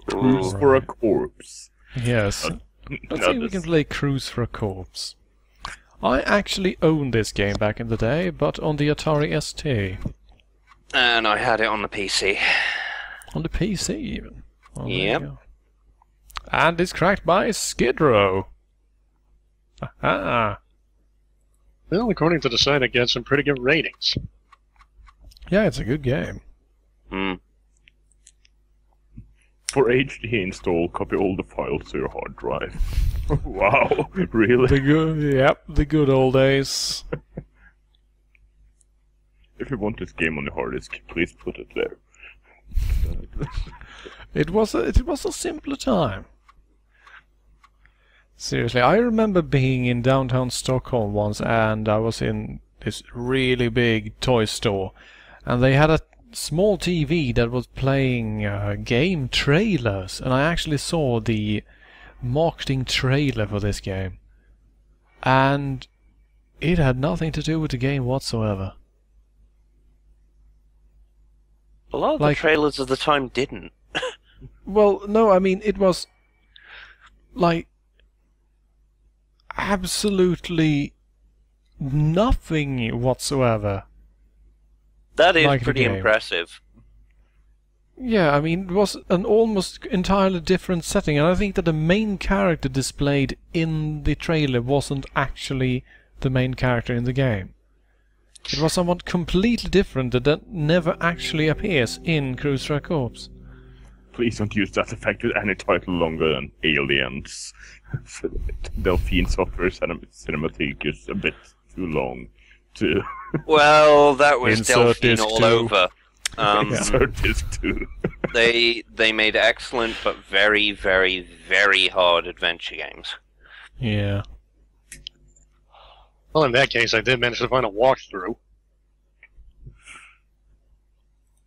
Cruise for a corpse. Yes. Let's see if we can play Cruise for a Corpse. I actually owned this game back in the day, but on the Atari ST. And I had it on the PC. On the PC even. Oh, Yep. And it's cracked by Skid Row. Aha. Well, according to the site, it gets some pretty good ratings. Yeah, it's a good game. Hmm. For HD install, copy all the files to your hard drive. Wow, really? The good old days. If you want this game on the hard disk, please put it there. It was a simpler time. Seriously, I remember being in downtown Stockholm once, and I was in this really big toy store, and they had a small TV that was playing game trailers, and I actually saw the marketing trailer for this game, and it had nothing to do with the game whatsoever. A lot of the trailers of the time didn't. Well, no, I mean, it was like absolutely nothing whatsoever. That is like pretty impressive. Yeah, I mean, it was an almost entirely different setting, and I think that the main character displayed in the trailer wasn't actually the main character in the game. It was someone completely different that never actually appears in Cruise for a Corpse. Please don't use that effect with any title longer than Aliens. Delphine Software cinematic is a bit too long to... Well, that was Insert Delphine disc all 2. over. Insert disc 2. They made excellent but very, very, very hard adventure games. Yeah. Well, in that case, I did manage to find a walkthrough.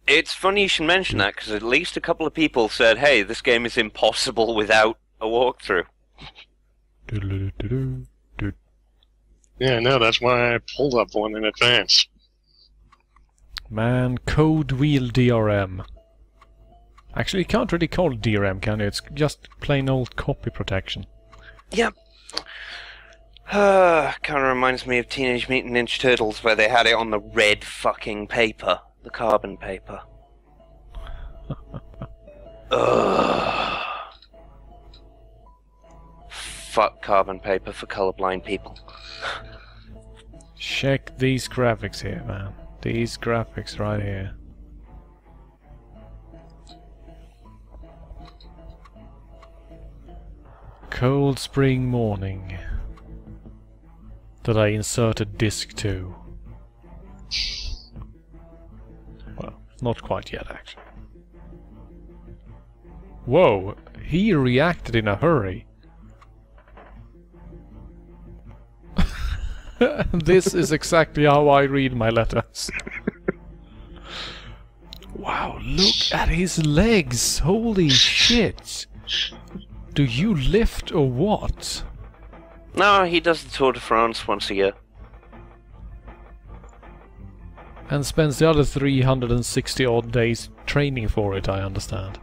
It's funny you should mention that, because at least a couple of people said, hey, this game is impossible without a walkthrough. Yeah, no, that's why I pulled up one in advance. Man, Code Wheel DRM. Actually, you can't really call it DRM, can you? It's just plain old copy protection. Yep. Kind of reminds me of Teenage Mutant Ninja Turtles, where they had it on the red fucking paper. The carbon paper. Ugh. Fuck carbon paper for colorblind people. Check these graphics here, man. These graphics right here. Cold spring morning. That I inserted disc 2. Well, not quite yet, actually. Whoa, he reacted in a hurry. This is exactly how I read my letters. Wow, look at his legs! Holy shit! Do you lift or what? No, he does the Tour de France once a year. And spends the other 360 odd days training for it, I understand.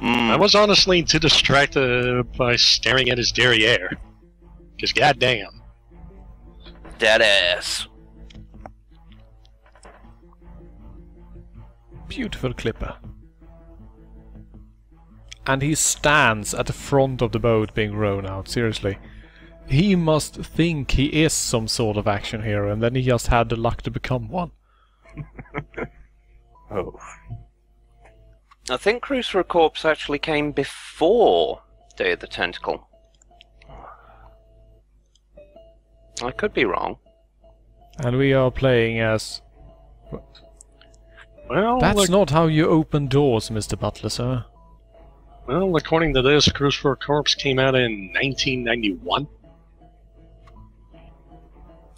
I was honestly too distracted by staring at his derriere. Because goddamn. Dead ass. Beautiful clipper. And he stands at the front of the boat being rowed out, seriously. He must think he is some sort of action hero, and then he just had the luck to become one. Oh. I think Cruise for a Corpse actually came before Day of the Tentacle. I could be wrong. And we are playing as... Well, That's not how you open doors, Mr. Butler, sir. Well, according to this, Cruise for a Corpse came out in 1991.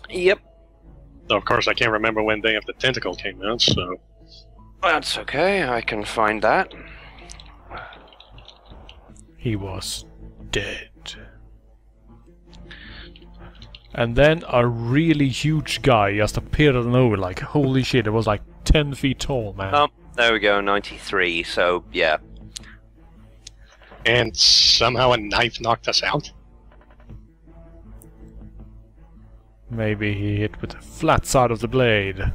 Yep. Though, of course, I can't remember when Day of the Tentacle came out, so... That's okay, I can find that. He was dead. And then a really huge guy just appeared out of nowhere, like, holy shit, it was like 10 feet tall, man. Oh, there we go, 93, so, yeah. and somehow a knife knocked us out? Maybe he hit with the flat side of the blade.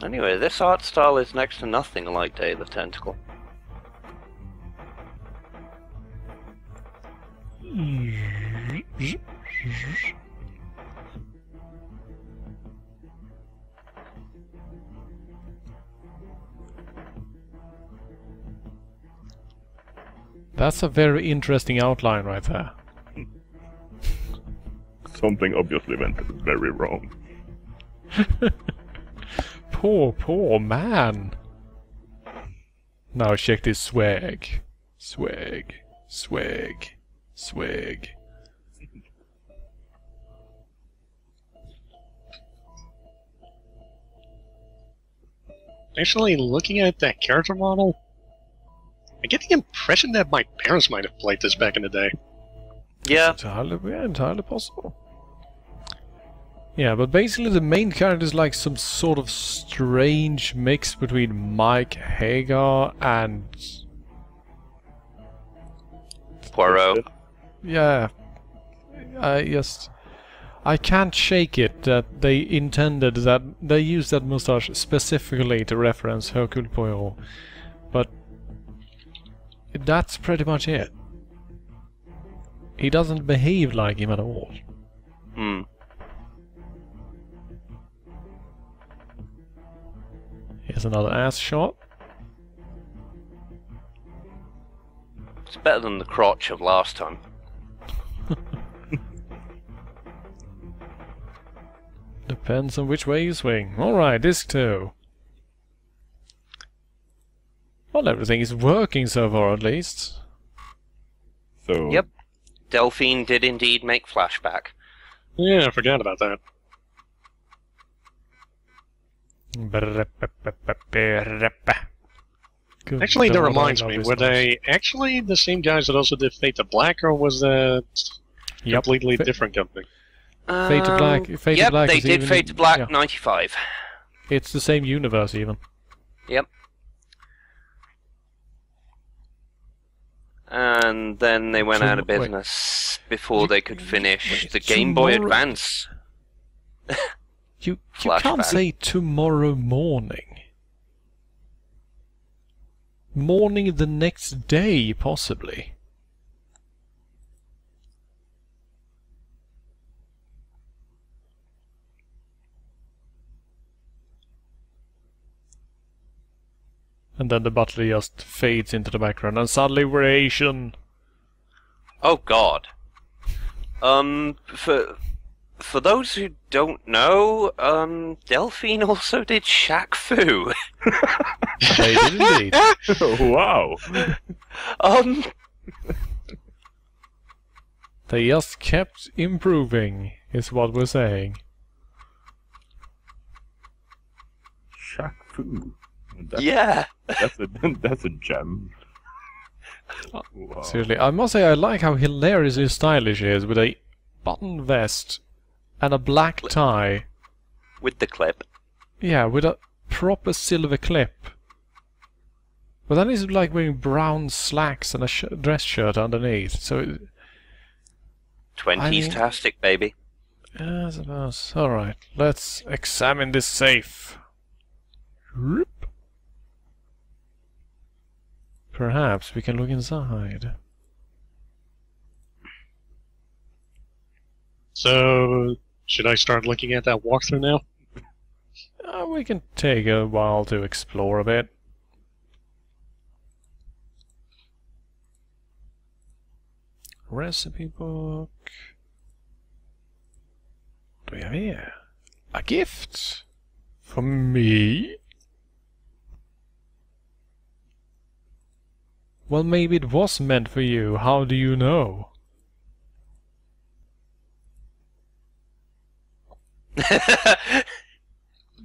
Anyway, this art style is next to nothing like Day of the Tentacle. That's a very interesting outline right there. Something obviously went very wrong. Poor man. Now check this swag. Swag. Swag. Swag. Actually, looking at that character model, I get the impression that my parents might have played this back in the day. Yeah. Entirely possible. Yeah, but basically the main character is like some sort of strange mix between Mike Hagar and... Poirot. Yeah. I can't shake it that they intended that they used that mustache specifically to reference Hercule Poirot. But that's pretty much it. He doesn't behave like him at all. Hmm. Here's another ass shot. It's better than the crotch of last time. Depends on which way you swing. Alright, disc 2. Well, everything is working so far at least. So Yep. Delphine did indeed make flashback. Yeah, I forgot about that. Actually, that reminds me, were they actually the same guys that also did Fade to Black, or was that completely different company? Fade to Black. Fade Yep, to Black they is did even, Fade to Black yeah. 95. It's the same universe even. Yep. And then they went out of business before they could finish the Game Boy Advance. You Flashback. can't say tomorrow morning. Morning the next day, possibly. And then the butler just fades into the background, and suddenly we're Asian. Oh God. For those who don't know, Delphine also did Shaq Fu. They did indeed. wow. They just kept improving, is what we're saying. Shaq Fu. Yeah. That's a gem. Wow. Seriously, I must say I like how hilariously stylish he is with a button vest and a black tie. With the clip. Yeah, with a proper silver clip. But then he's like wearing brown slacks and a dress shirt underneath, so... 20s-tastic, baby. Yeah, I suppose. Alright, let's examine this safe. Whoop. Perhaps we can look inside. So, should I start looking at that walkthrough now? We can take a while to explore a bit. Recipe book. What do we have here? A gift? For me? Well, maybe it was meant for you. How do you know?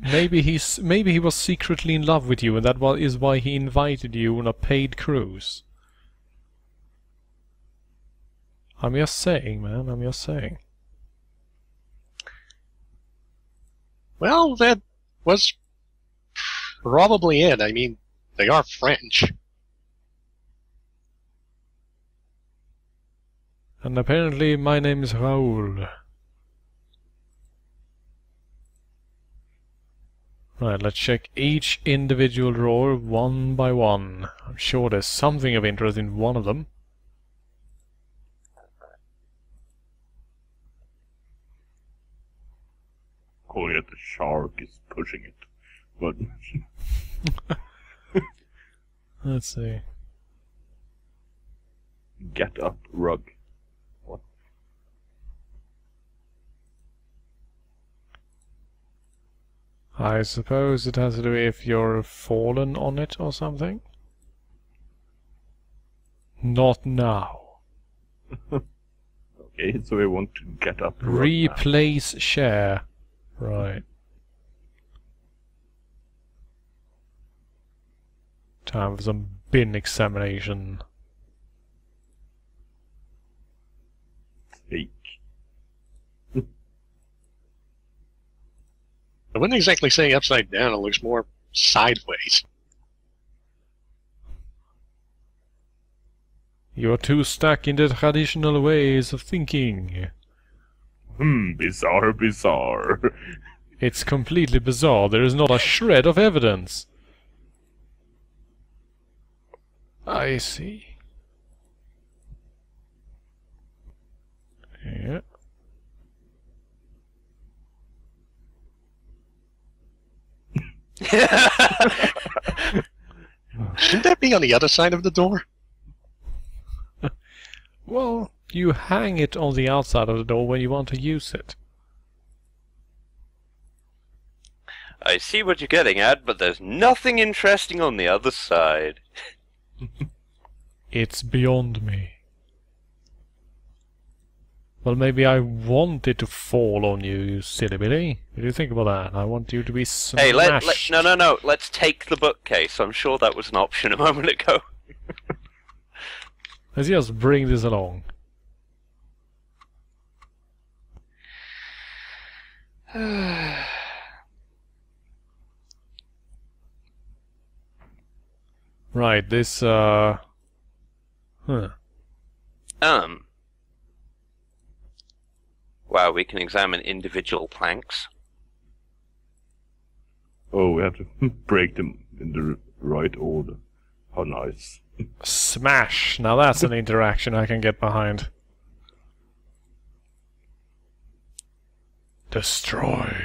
Maybe he was secretly in love with you, and that is why he invited you on a paid cruise. I'm just saying, man. I'm just saying. Well, that was probably it. I mean, they are French. And apparently my name is Raoul. Right, let's check each individual drawer one by one. I'm sure there's something of interest in one of them. Calling it the shark is pushing it. But let's see. Get up rug. What? I suppose it has to do if you're fallen on it or something. Not now. Okay, so we want to get up rug Replace share. Right. Time for some bin examination. Fake. I wouldn't exactly say upside down, it looks more sideways. You're too stuck in the traditional ways of thinking. Bizarre, bizarre. It's completely bizarre. There is not a shred of evidence. I see. Yeah. Shouldn't that be on the other side of the door? Well, you hang it on the outside of the door when you want to use it. I see what you're getting at, but there's nothing interesting on the other side. It's beyond me. Well, maybe I want it to fall on you, you silly Billy. What do you think about that? I want you to be smashed. Hey, no. Let's take the bookcase. I'm sure that was an option a moment ago. Let's just bring this along. Right, this, Huh. Wow, we can examine individual planks. Oh, we have to break them in the right order. How nice. Smash! Now that's an interaction I can get behind. Destroy.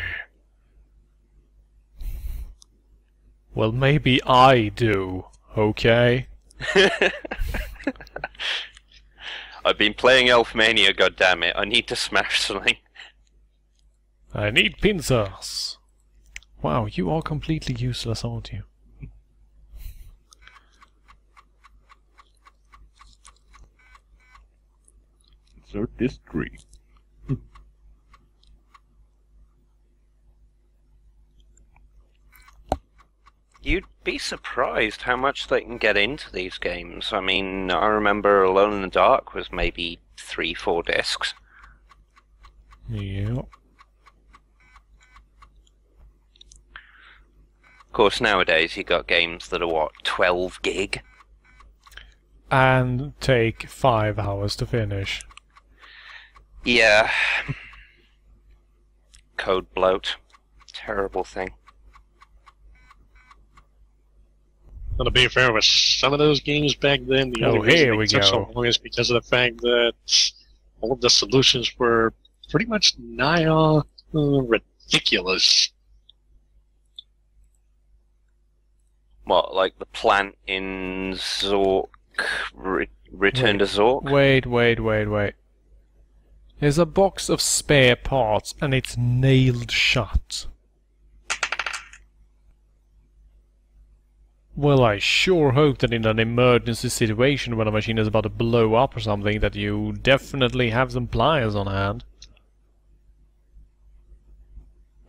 Well, maybe I do, okay? I've been playing Elfmania, goddammit. I need to smash something. I need pincers. Wow, you are completely useless, aren't you? Insert this tree. You'd be surprised how much they can get into these games. I mean, I remember Alone in the Dark was maybe 3-4 discs. Yep. Of course, nowadays you got games that are, what, 12 gig? And take 5 hours to finish. Yeah. Code bloat. Terrible thing. Well, to be fair, with some of those games back then, the only reason they took so long is because of the fact that all of the solutions were pretty much nigh ridiculous. What, like the plant in Zork? Return to Zork? Wait. There's a box of spare parts and it's nailed shut. Well, I sure hope that in an emergency situation when a machine is about to blow up or something, that you definitely have some pliers on hand.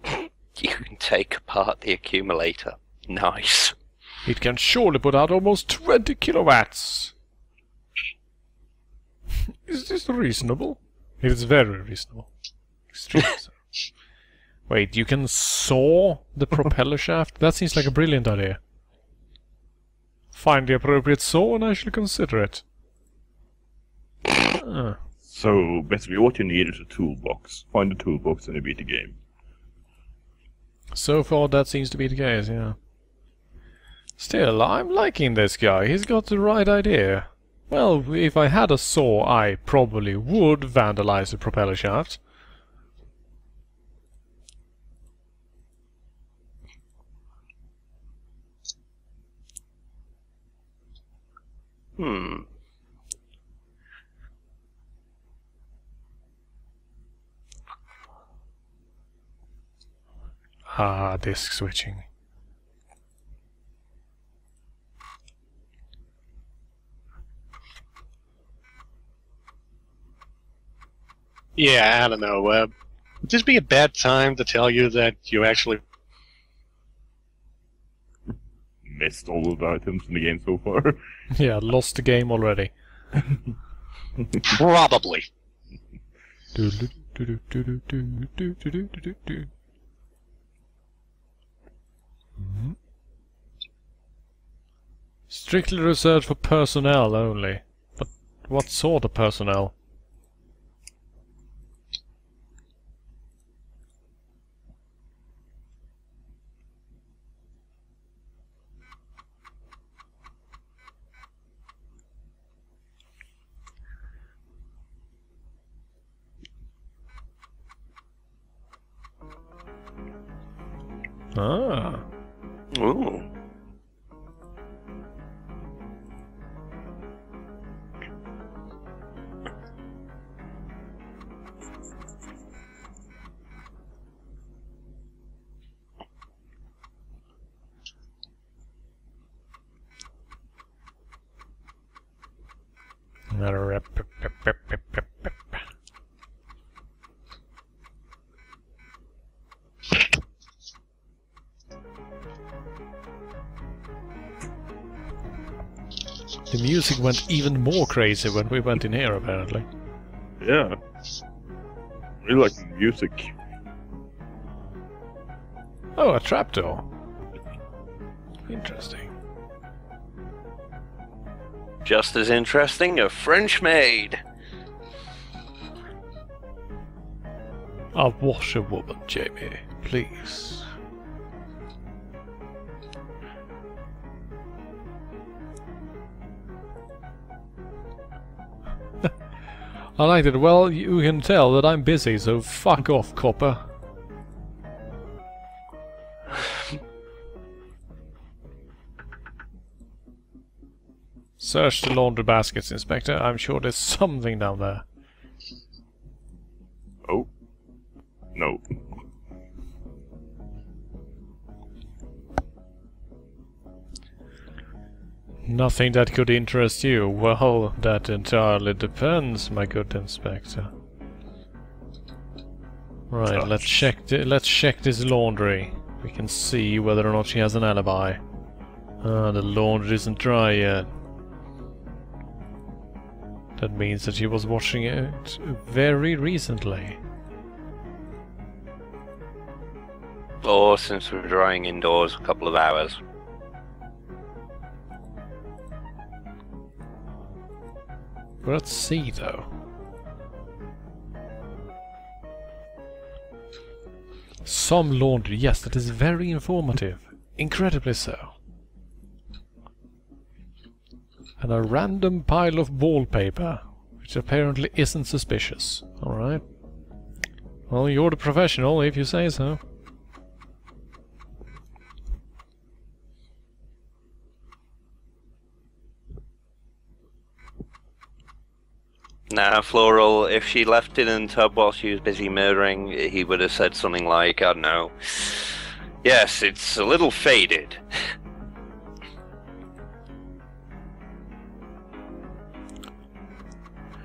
You can take apart the accumulator. Nice. It can surely put out almost 20 kilowatts. Is this reasonable? It is very reasonable. Extremely so. Wait, you can saw the propeller shaft? That seems like a brilliant idea. Find the appropriate saw and I shall consider it. So, basically what you need is a toolbox. Find the toolbox and you beat the game. So far that seems to be the case, yeah. Still, I'm liking this guy. He's got the right idea. Well, if I had a saw, I probably would vandalize the propeller shaft. Ah, disk switching. Yeah, I don't know. Would this be a bad time to tell you that you actually Missed all of the items in the game so far? Yeah, lost the game already. probably? Strictly reserved for personnel only. But what sort of personnel? Ah. Ooh. The music went even more crazy when we went in here, apparently. Yeah. Really like the music. Oh, a trapdoor. Interesting. Just as interesting, a French maid. I'll wash a woman, Jamie. Please. I liked it. Well, you can tell that I'm busy, so fuck off, copper. Search the laundry baskets, Inspector. I'm sure there's something down there. Oh. No. Nothing that could interest you. Well, that entirely depends, my good Inspector. Right, let's check this laundry. We can see whether or not she has an alibi. Ah, the laundry isn't dry yet. That means that she was washing it very recently. Or since we're drying indoors a couple of hours. Let's see, though. Some laundry, yes, that is very informative. Incredibly so. And a random pile of wallpaper, which apparently isn't suspicious. Alright. Well, you're the professional, if you say so. Nah, Floral, if she left it in the tub while she was busy murdering, he would have said something like, I don't know, yes, it's a little faded.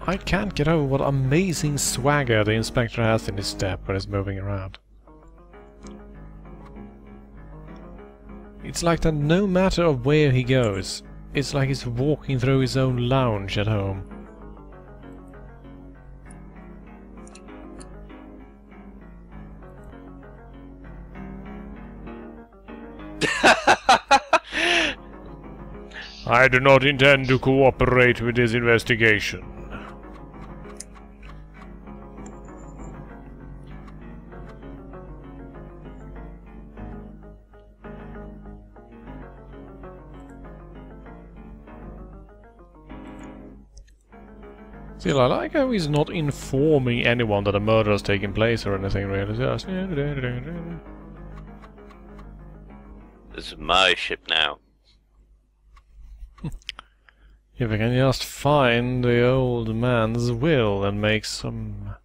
I can't get over what amazing swagger the Inspector has in his step when he's moving around. It's like that no matter of where he goes, it's like he's walking through his own lounge at home. I do not intend to cooperate with this investigation. Still, I like how he's not informing anyone that a murder has taken place or anything, really. Just... This is my ship now. If I can just find the old man's will and make some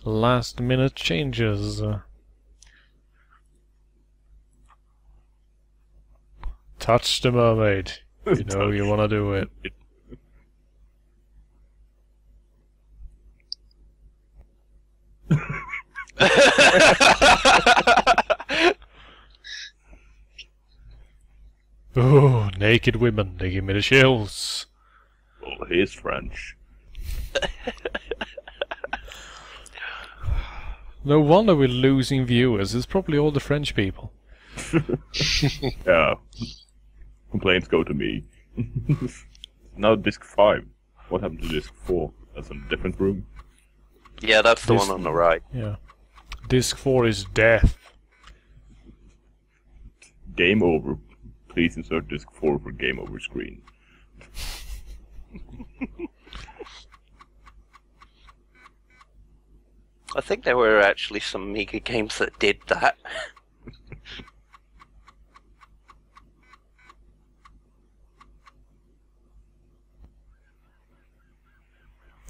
last-minute changes. Touch the mermaid. You know you wanna do it. Oh, naked women, they give me the chills. Well, he's French. No wonder we're losing viewers, it's probably all the French people. Yeah. Complaints go to me. Now disc 5. What happened to disc 4? That's in a different room. Yeah, that's the one on the right. Yeah. Disc 4 is death. Game over. Please insert disc 4 for game over screen. I think there were actually some Amiga games that did that.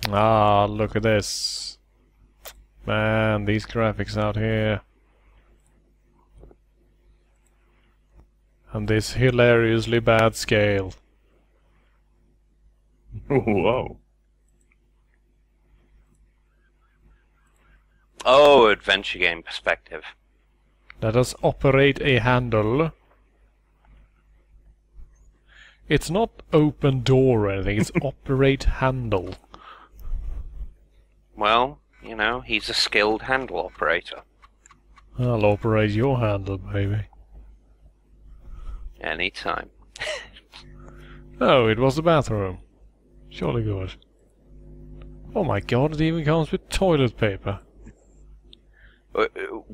Ah, look at this. Man, these graphics out here. And this hilariously bad scale. Wow. Oh, adventure game perspective. Let us operate a handle. It's not open door or anything, it's operate handle. Well, you know, he's a skilled handle operator. I'll operate your handle, baby. Anytime. Oh, it was the bathroom. Surely good. Oh my god, it even comes with toilet paper.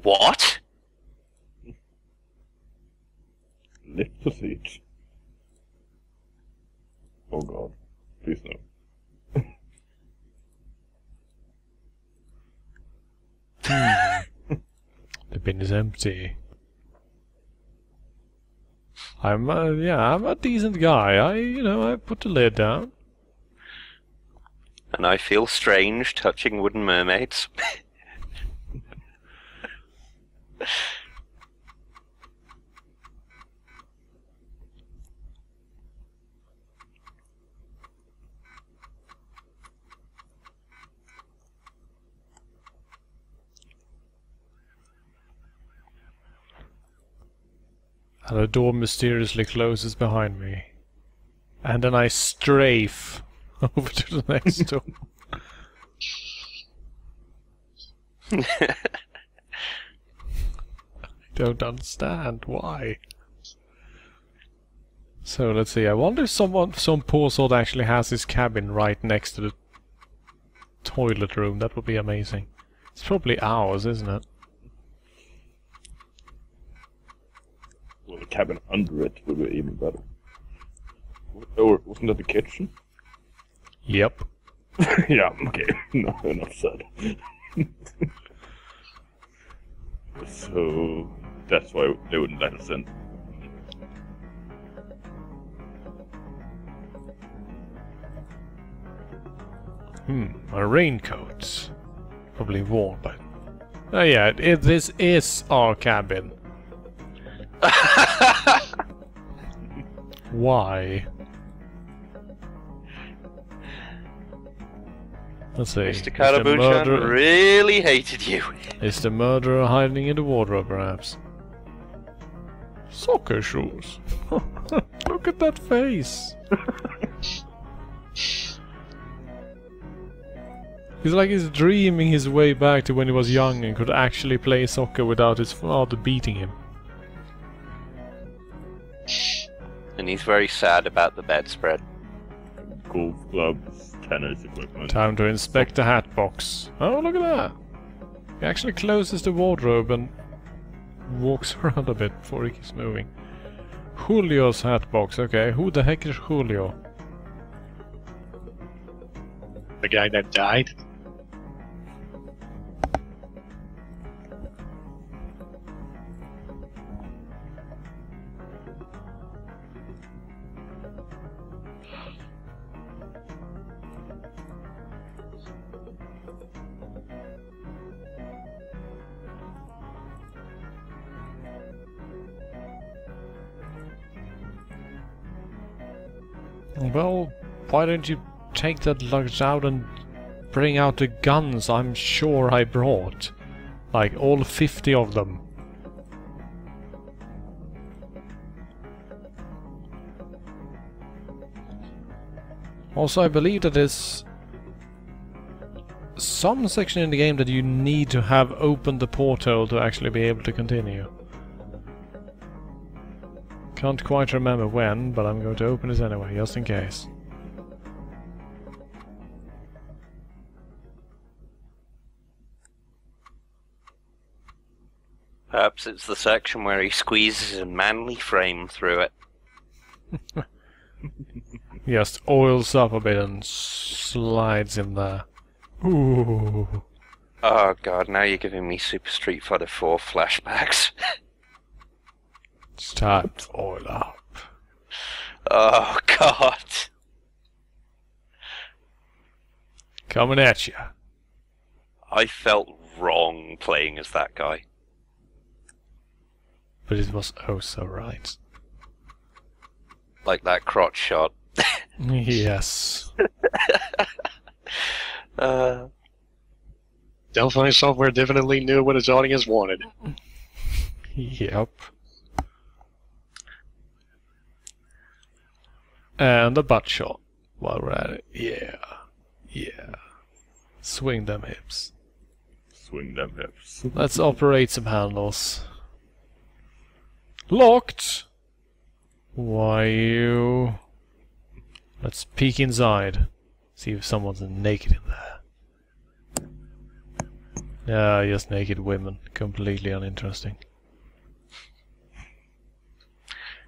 What? Lift the seat. Oh god. Please no. The bin is empty. I'm a decent guy. I put the lid down. And I feel strange touching wooden mermaids. And the door mysteriously closes behind me. And then I strafe over to the next door. I don't understand why. So let's see, I wonder if some poor sort actually has his cabin right next to the toilet room. That would be amazing. It's probably ours, isn't it? Well, the cabin under it would be even better. Or wasn't that the kitchen? Yep. Yeah, okay. No, enough said. So that's why they wouldn't let us in. A raincoat. Probably worn by... Oh yeah, this is our cabin. Why? Let's see. Mr. Karabuchan really hated you. Is the murderer hiding in the wardrobe, perhaps? Soccer shoes. Look at that face. He's like he's dreaming his way back to when he was young and could actually play soccer without his father beating him. And he's very sad about the bedspread. Golf clubs, tennis equipment. Time to inspect the hat box. Oh, look at that! He actually closes the wardrobe and walks around a bit before he keeps moving. Julio's hat box. Okay, who the heck is Julio? The guy that died? Well, why don't you take that luggage out and bring out the guns I'm sure I brought? Like, all 50 of them. Also, I believe that there's some section in the game that you need to have opened the portal to actually be able to continue. Can't quite remember when, but I'm going to open it anyway, just in case. Perhaps it's the section where he squeezes a manly frame through it. Just oils up a bit and slides in there. Ooh. Oh god, now you're giving me Super Street Fighter 4 flashbacks. It's time to oil up. Oh god. Coming at you. I felt wrong playing as that guy. But it was oh so right. Like that crotch shot. Yes. Delphine Software definitely knew what its audience wanted. Yep. And a butt shot while we're at it. Yeah. Yeah. Swing them hips. Swing them hips. Let's operate some handles. Locked! Why you... Let's peek inside. See if someone's naked in there. Yeah, just naked women. Completely uninteresting.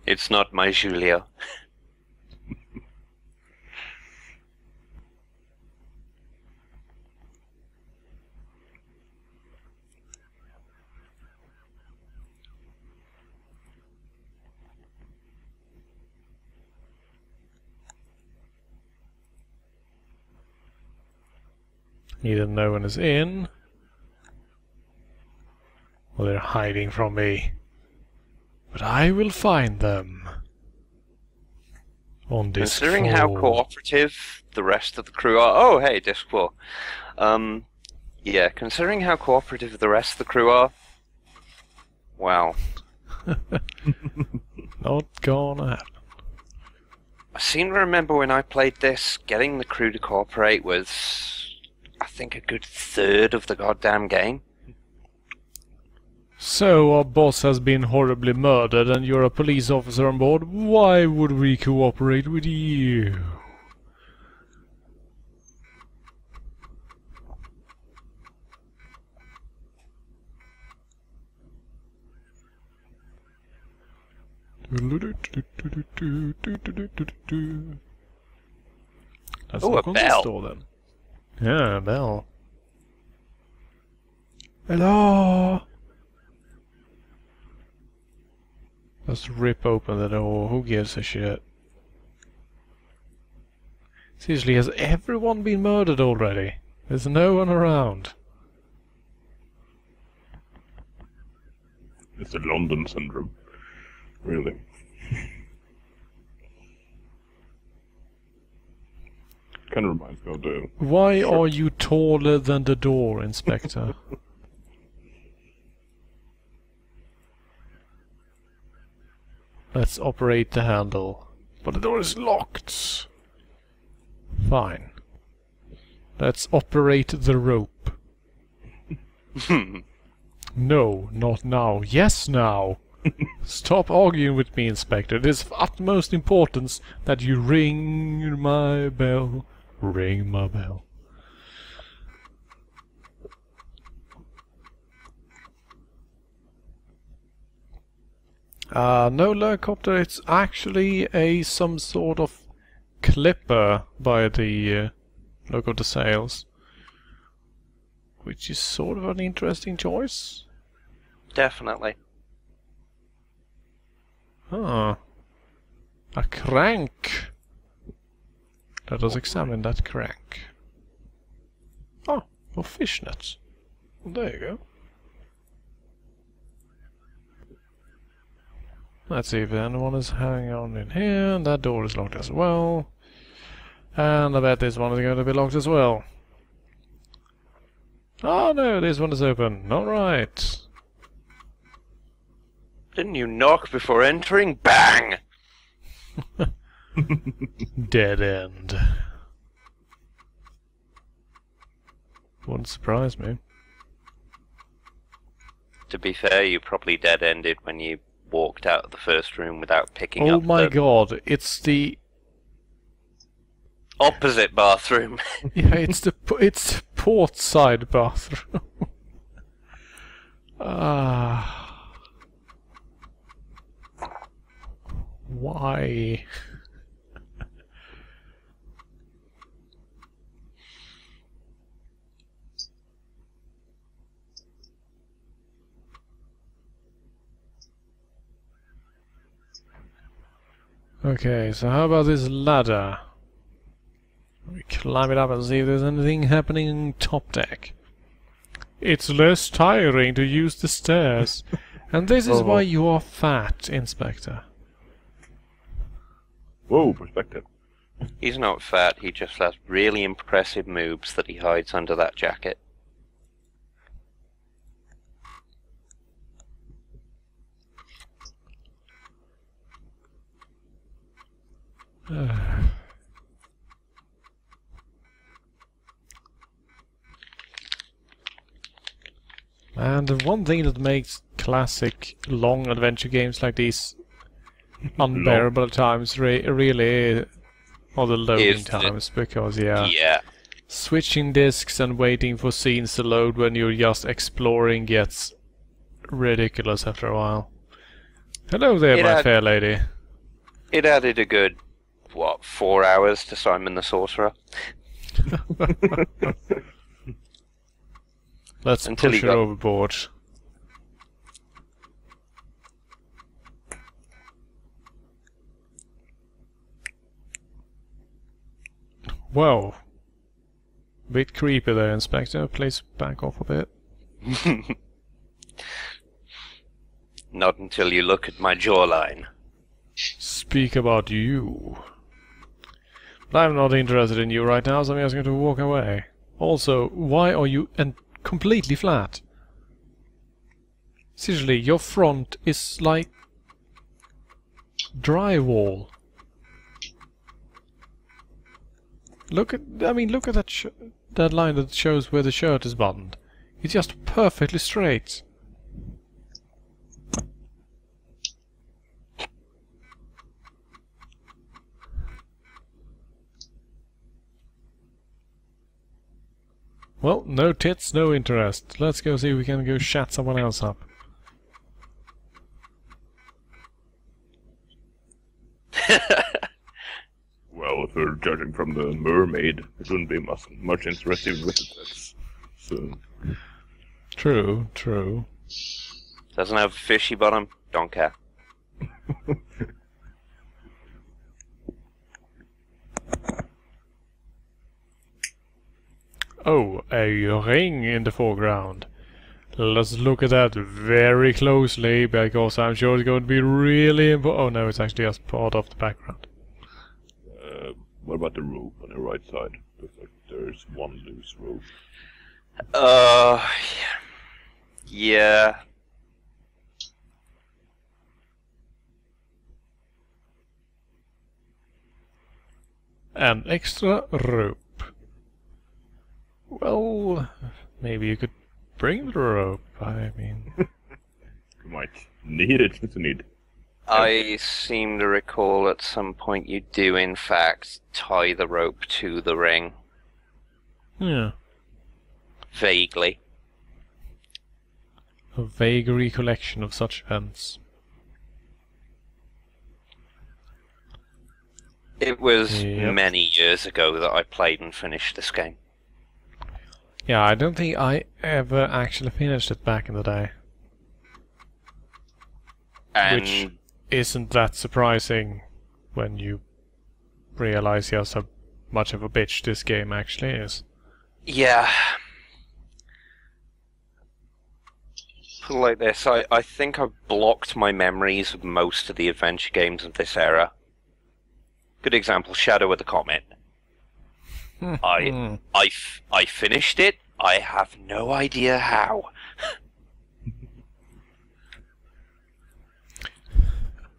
It's not my Julia. Either no one is in, or they're hiding from me. But I will find them. On this Considering floor. how cooperative the rest of the crew are... Oh, hey, Disc 4. Yeah, considering how cooperative the rest of the crew are... Wow. Not gonna happen. I seem to remember when I played this, getting the crew to cooperate was... I think a good third of the goddamn game. So, our boss has been horribly murdered and you're a police officer on board. Why would we cooperate with you? Let's Oh, look a on bell. the store then. Yeah, a bell. Hello? Let's rip open the door. Who gives a shit? Seriously, has everyone been murdered already? There's no one around. It's the London syndrome. Really. Kind of reminds me of the... Why are you taller than the door, Inspector? Let's operate the handle. But the door is locked. Fine. Let's operate the rope. No, not now. Yes, now. Stop arguing with me, Inspector. It is of utmost importance that you ring my bell. Ring my bell. No helicopter, it's actually some sort of clipper by the look of the sails. Which is sort of an interesting choice. Definitely. Ah. A crank. Let us examine that crank. Oh, for fishnets. There you go. Let's see if anyone is hanging on in here. That door is locked as well. And I bet this one is going to be locked as well. Oh no, this one is open. Alright. Didn't you knock before entering? Bang! Dead end. Wouldn't surprise me. To be fair, you probably dead-ended when you walked out of the first room without picking up Oh my god, it's the... opposite bathroom. Yeah, it's the port side bathroom. Why? Okay, so how about this ladder? We climb it up and see if there's anything happening in top deck. It's less tiring to use the stairs. And this is why you are fat, Inspector. Whoa, perspective. He's not fat, he just has really impressive moves that he hides under that jacket. And the one thing that makes classic long adventure games like these unbearable at times really are the loading times, because switching discs and waiting for scenes to load when you're just exploring gets ridiculous after a while. Hello there, my fair lady. It added a good, 4 hours to Simon the Sorcerer? Let's push her overboard. Whoa. Bit creepy there, Inspector. Please back off a bit. Not until you look at my jawline. Speak about you. But I'm not interested in you right now, so I'm just going to walk away. Also, why are you completely flat? Seriously, your front is like drywall. Look at that line that shows where the shirt is buttoned. It's just perfectly straight. Well, no tits, no interest. Let's go see if we can go shut someone else up. Well, if we're judging from the mermaid, it wouldn't be much interesting with it. So. True, true. Doesn't have a fishy bottom? Don't care. Oh, a ring in the foreground. Let's look at that very closely, because I'm sure it's going to be really important. Oh no, it's actually just part of the background. What about the rope on the right side? Looks like there's one loose rope. Yeah. An extra rope. Well, maybe you could bring the rope, I mean... might need it to need. I seem to recall at some point you do, in fact, tie the rope to the ring. Yeah. Vaguely. A vague recollection of such events. It was many years ago that I played and finished this game. Yeah, I don't think I ever actually finished it back in the day. And Which isn't that surprising when you realize just how much of a bitch this game actually is. yeah. Put it like this, I think I've blocked my memories of most of the adventure games of this era. Good example, Shadow of the Comet. I finished it. I have no idea how.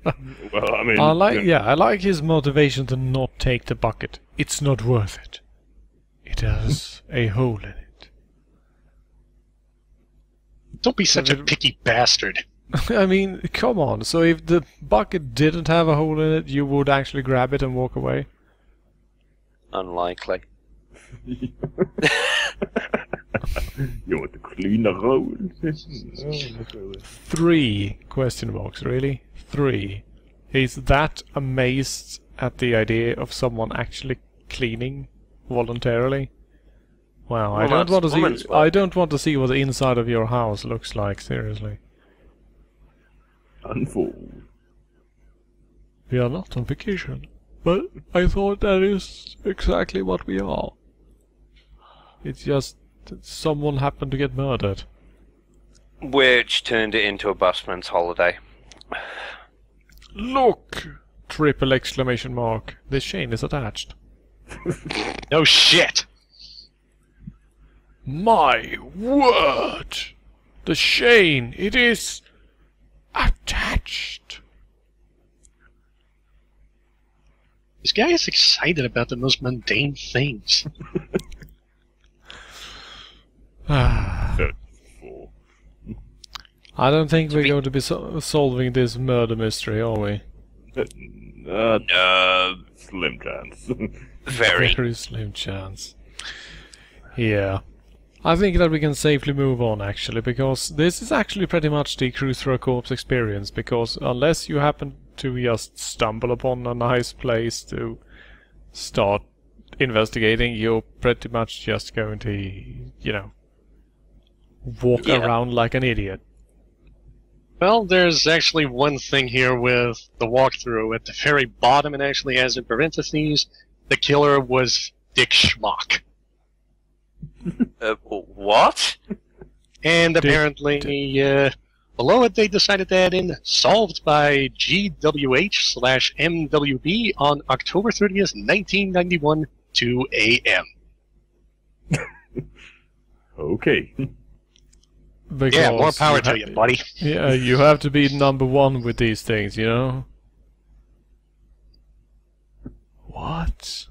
Well, I mean, I like his motivation to not take the bucket. It's not worth it. It has a hole in it. Don't be such a picky bastard. I mean, come on. So if the bucket didn't have a hole in it, you would actually grab it and walk away? Unlikely. You want to clean the road? 3 question marks, really? 3. He's that amazed at the idea of someone actually cleaning voluntarily? Wow, I don't want to see. I don't want to see what the inside of your house looks like. Seriously. Unfold. We are not on vacation, but I thought that is exactly what we are. It's just that someone happened to get murdered. Which turned it into a busman's holiday. Look! Triple exclamation mark. This chain is attached. No shit! My word! The chain, it is attached. This guy is excited about the most mundane things. I don't think we're going to be solving this murder mystery, are we? No. Slim chance. Very. Slim chance. Yeah. I think that we can safely move on, actually, because this is actually pretty much the Cruise Through a Corpse experience, because unless you happen to just stumble upon a nice place to start investigating, you're pretty much just going to, you know, walk around like an idiot. Well, there's actually one thing here with the walkthrough. At the very bottom, it actually has in parentheses, the killer was Dick Schmuck. What? And apparently, below it, they decided to add in solved by GWH/MWB on October 30th, 1991, 2 a.m. Okay. Because yeah, more power to you, buddy. Yeah, you have to be #1 with these things, you know? What?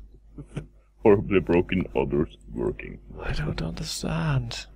Horribly broken, others working. I don't understand.